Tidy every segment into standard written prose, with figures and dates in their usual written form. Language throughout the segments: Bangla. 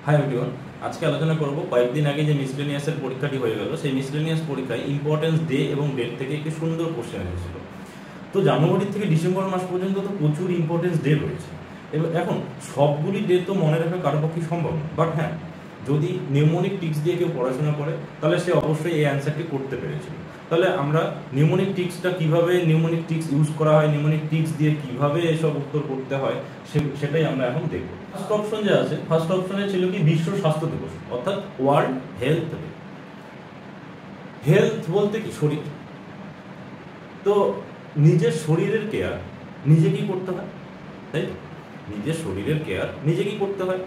হাই এভরিওয়ান, আজকে আলোচনা করব কয়েকদিন আগে যে মিসলেনিয়াসের পরীক্ষাটি হয়ে গেল সেই মিসলেনিয়াস পরীক্ষায় ইম্পর্টেন্স ডে এবং ডেট থেকে একটি সুন্দর কোশ্চেন এসেছিল। তো জানুয়ারি থেকে ডিসেম্বর মাস পর্যন্ত তো প্রচুর ইম্পর্টেন্স ডে রয়েছে। এবার এখন সবগুলি ডে তো মনে রাখা কারো পক্ষে সম্ভব না, বাট হ্যাঁ, যদি নিউমোনিক টিক্স দিয়ে কেউ পড়াশোনা করে তাহলে সে অবশ্যই এই অ্যান্সারটি করতে পেরেছিল। তাহলে আমরা নিউমোনিক টিক্সটা কিভাবে, নিউমোনিক টিক্স ইউজ করা হয়, নিউমোনিক টিক্স দিয়ে কিভাবে এসব উত্তর করতে হয় সেটাই আমরা এখন দেখব। ফার্স্ট অপশন যে আছে, ফার্স্ট অপশনে ছিল কি বিশ্ব স্বাস্থ্য দিবস, অর্থাৎ ওয়ার্ল্ড হেলথ ডে। হেলথ বলতে কি শরীর, তো নিজের শরীরের কেয়ার নিজেকেই করতে হয়, তাই তো? নিজের শরীরের কেয়ার নিজেকেই করতে হয়,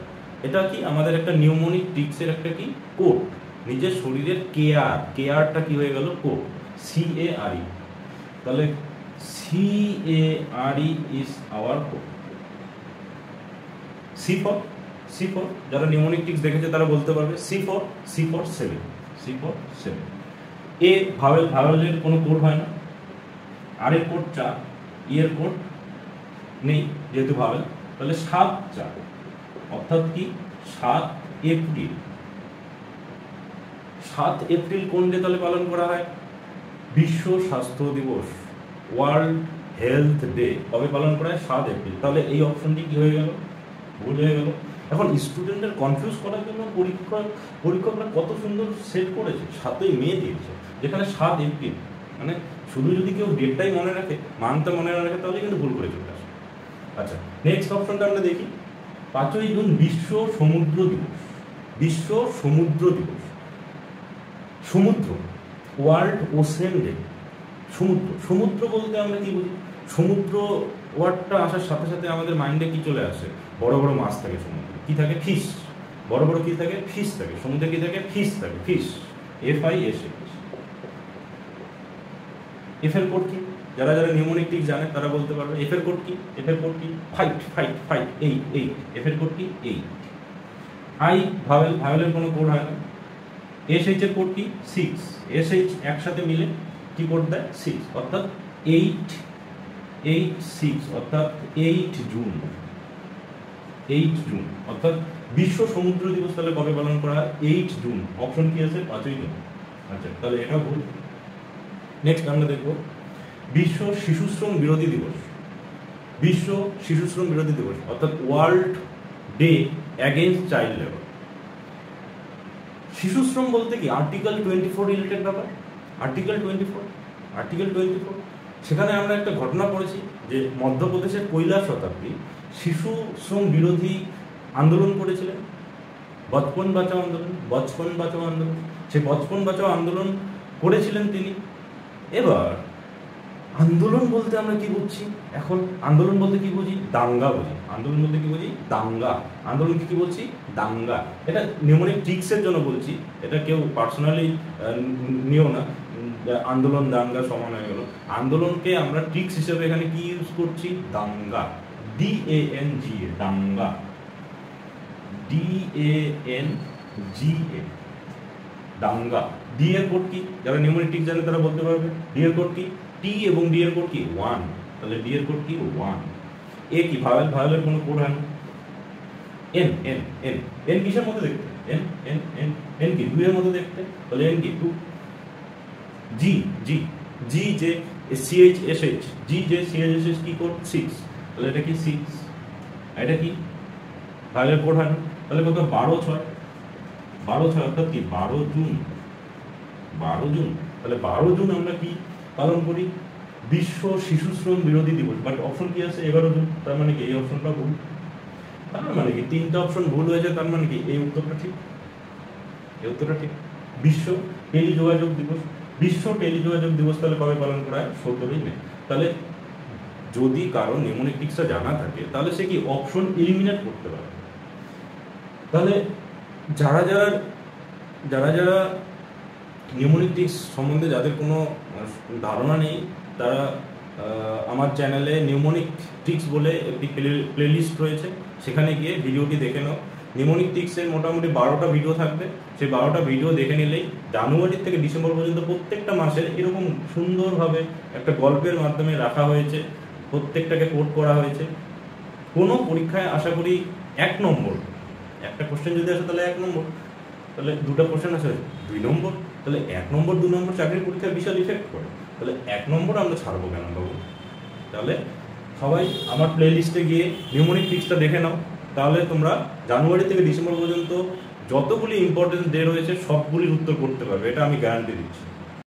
এটা কি আমাদের একটা নিউমোনিক টিক্সের একটা কি কোড। নিজের শরীরের কেয়ারটা কি হয়ে গেল কোড, CARE। তাহলে CARE is our code. C for যারা নিউমোনিক টিক্স দেখেছে তারা বলতে পারবে C for 7। এ ভাওয়েলের কোনো কোড হয় না, আর এর কোড 4, এর কোড নেই যেহেতু ভাওয়েল, তাহলে 7-4 অর্থাৎ কি 7 এপ্রিল। 7 এপ্রিল কোন ডে তাহলে পালন করা হয়? বিশ্ব স্বাস্থ্য দিবস, ওয়ার্ল্ড হেলথ ডে কবে পালন করা হয়? 7 এপ্রিল। তাহলে এই অপশনটি কি হয়ে গেল? ভুল হয়ে গেল। এখন স্টুডেন্টের কনফিউজ করার জন্য পরীক্ষকরা কত সুন্দর সেট করেছে, 7ই মে দিয়েছে, যেখানে 7 এপ্রিল। মানে শুধু যদি কেউ ডেটটাই মনে রাখে, মানটা মনে না রাখে, তাহলে কিন্তু ভুল করে চলে আসে। আচ্ছা, নেক্সট অপশনটা আমরা দেখি। 5ই জুন বিশ্ব সমুদ্র দিবস। বিশ্ব সমুদ্র দিবস, সমুদ্র, ওয়ার্ল্ড ওশেন ডে। সমুদ্র বলতে আমরা কি বুঝি? সমুদ্র ওয়ার্ডটা আসার সাথে সাথে আমাদের মাইন্ডে কি চলে আসে? বড় বড় মাছ থাকে সমুদ্রে, কি থাকে? ফিশ। বড় বড় কি থাকে? ফিশ থাকে। সমুদ্রে কি থাকে? ফিশ থাকে। Fish, FISH। এফ এর কোড কি? যারা নিউমোনিক টিক্স জানে তারা বলতে পারবে। এফ এর কোড কি? ফাইট। এই এফ এর কোড কি? 8। আই ভাওয়েলের কোনো কোড হয় না। SH এর কোড কি? 6। SH একসাথে মিলে কি কোড দেয়? 6, অর্থাৎ 8 অর্থাৎ 8 জুন। অর্থাৎ বিশ্ব সমুদ্র দিবস তাহলে কবে পালন করা হয়? 8 জুন। অপশন কি আছে? 5ই জুন। আচ্ছা, তাহলে এটা ভুল। নেক্সট আমরা দেখব বিশ্ব শিশুশ্রম বিরোধী দিবস। বিশ্ব শিশুশ্রম বিরোধী দিবস অর্থাৎ world day against child labour. শিশুশ্রম বলতে কি? আর্টিকেল 24 রিলেটেড ব্যাপার। আর্টিকেল 24, সেখানে আমরা একটা ঘটনা পড়েছি যে মধ্যপ্রদেশের কৈলাস শতাব্দী শিশু শ্রম বিরোধী আন্দোলন করেছিলেন, বচপন বাঁচাও আন্দোলন। সেই বচপন বাঁচাও আন্দোলন করেছিলেন তিনি। এবার আন্দোলন বলতে আমরা কি বুঝছি? এখন আন্দোলন বলতে কি বুঝি? দাঙ্গা বুঝি। আন্দোলন বলতে কি বুঝি? দাঙ্গা। আন্দোলনকে কি বলছি? দাঙ্গা। এটা নিউমোনিক টিক্সের জন্য বলছি, এটা কেউ পার্সোনালি নিও না। আন্দোলন দাঙ্গা সমান হয়ে গেল। আন্দোলনকে আমরা টিক্স হিসেবে এখানে কি ইউজ করছি? দাঙ্গা, DANGA, দাঙ্গা, DANGA, দাঙ্গা। ডি এর কোড কি? যারা নিউমোনিক টিক্স জানে তারা বলতে পারবে। ডি এর কোড কি? টি এবং ডি এর কোড কি? 1। তাহলে ডি এর কোড কি? 1। এ কি? ভাওয়েলের কোনো কোড হয় না। এন কিসের মধ্যে দেখতে? এন কি? 2 এর মধ্যে দেখতে, তাহলে এন কি? 2। জি যে CHSH, জি যে CHSH কি কোড? 6। তাহলে এটা কি? 6। এটা কি? ভাওয়েলের কোড হয় না, তাহলে কত? 12/6 অর্থাৎ কি? 12 জুন। তাহলে 12 জুন আমরা কি পালন করি? বিশ্ব শিশু শ্রম বিরোধী দিবস। বাট অপশন কি আছে? 11 জুন। তার মানে কি এই অপশনটা ভুল? তার মানে কি 3টা অপশন ভুল হয়েছে, তার মানে কি এই উত্তরটা ঠিক? বিশ্ব টেলিযোগাযোগ দিবস। বিশ্ব টেলিযোগাযোগ দিবস তাহলে কবে পালন করা হয়? 17ই মে। তাহলে যদি কারো নিউমোনিক টিক্সটা জানা থাকে তাহলে সে কি অপশন এলিমিনেট করতে পারে। তাহলে যারা নিউমোনিক টিক্স সম্বন্ধে যাদের কোনো ধারণা নেই তারা আমার চ্যানেলে নিউমোনিক টিক্স বলে একটি প্লেলিস্ট রয়েছে, সেখানে গিয়ে ভিডিওটি দেখে নাও। নিউমোনিক টিক্সের মোটামুটি 12টা ভিডিও থাকবে। সেই 12টা ভিডিও দেখে নিলেই জানুয়ারি থেকে ডিসেম্বর পর্যন্ত প্রত্যেকটা মাসের এরকম সুন্দরভাবে একটা গল্পের মাধ্যমে রাখা হয়েছে, প্রত্যেকটাকে কোড করা হয়েছে। কোনো পরীক্ষায় আশা করি 1 নম্বর একটা কোশ্চেন যদি আসে তাহলে 1 নম্বর, তাহলে দুটো কোশ্চেন আছে 2 নম্বর, তাহলে 1 নম্বর 2 নম্বর চাকরির পরীক্ষায় বিশাল ইফেক্ট করে। তাহলে 1 নম্বর আমরা ছাড়বো কেন বাবু? তাহলে সবাই আমার প্লে লিস্টে গিয়ে নিউমোনিক ফিক্সটা দেখে নাও, তাহলে তোমরা জানুয়ারি থেকে ডিসেম্বর পর্যন্ত যতগুলি ইম্পর্টেন্ট ডে রয়েছে সবগুলির উত্তর করতে পারবে, এটা আমি গ্যারান্টি দিচ্ছি।